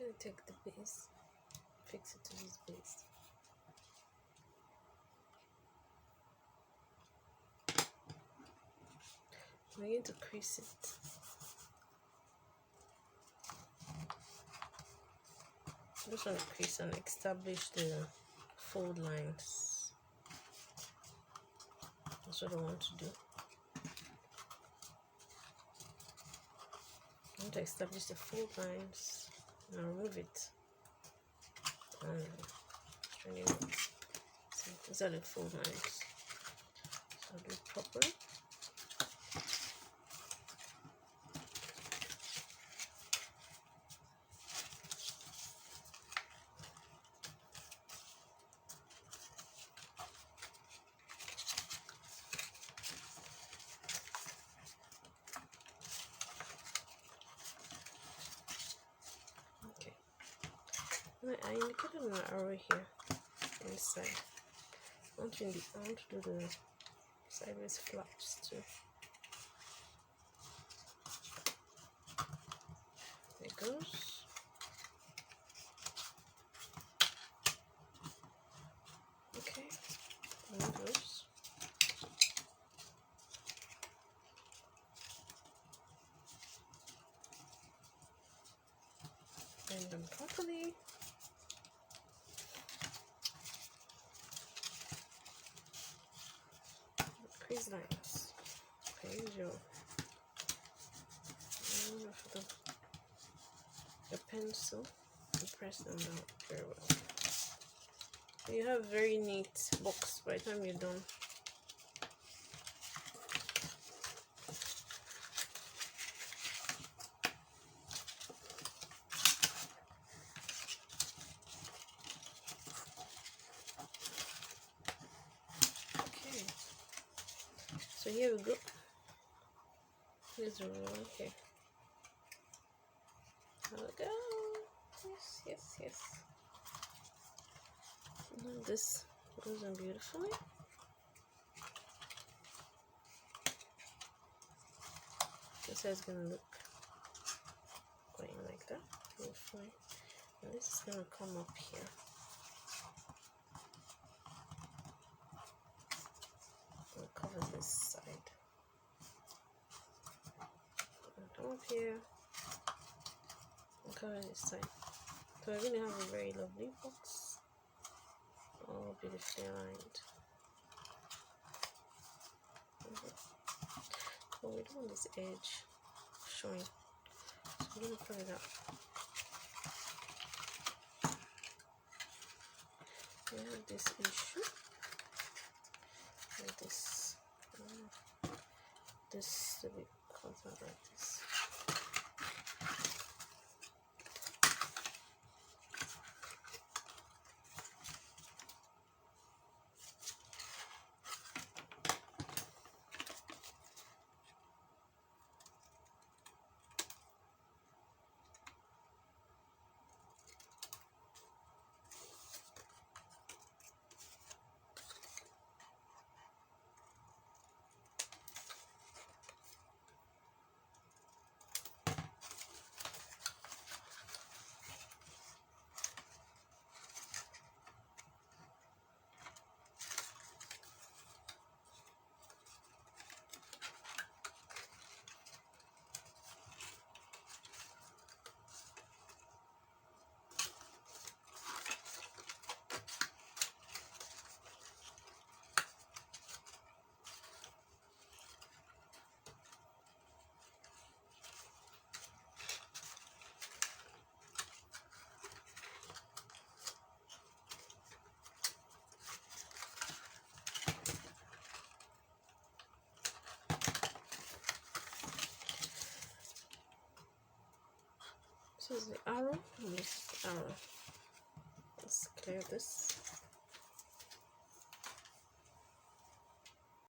gonna take the base, fix it to this base. We're going to crease it. I just want to crease and establish the fold lines. That's what I want to do. I want to establish the fold lines and I'll remove it. And straighten it. So these are the fold lines. So I'll do it properly. I indicated an arrow here inside. I want to do the sideways flaps too. There it goes. Okay, remove those. Bend them properly. Crease lines. Okay, use your pencil and press them out very well. You have very neat box by the time you're done. Okay, so here we go. Here's the one here. There we go. Yes. And this goes on beautifully. This is gonna look going like that. Beautifully. And this is gonna come up here. I'll cover this side. And come up here. And cover this side. So we're going to have a very lovely box, all beautifully aligned. But we don't want this edge showing, so we're going to put it up. We have this issue with this to be cut out like this. This is the arrow, and this is the arrow. Let's clear this.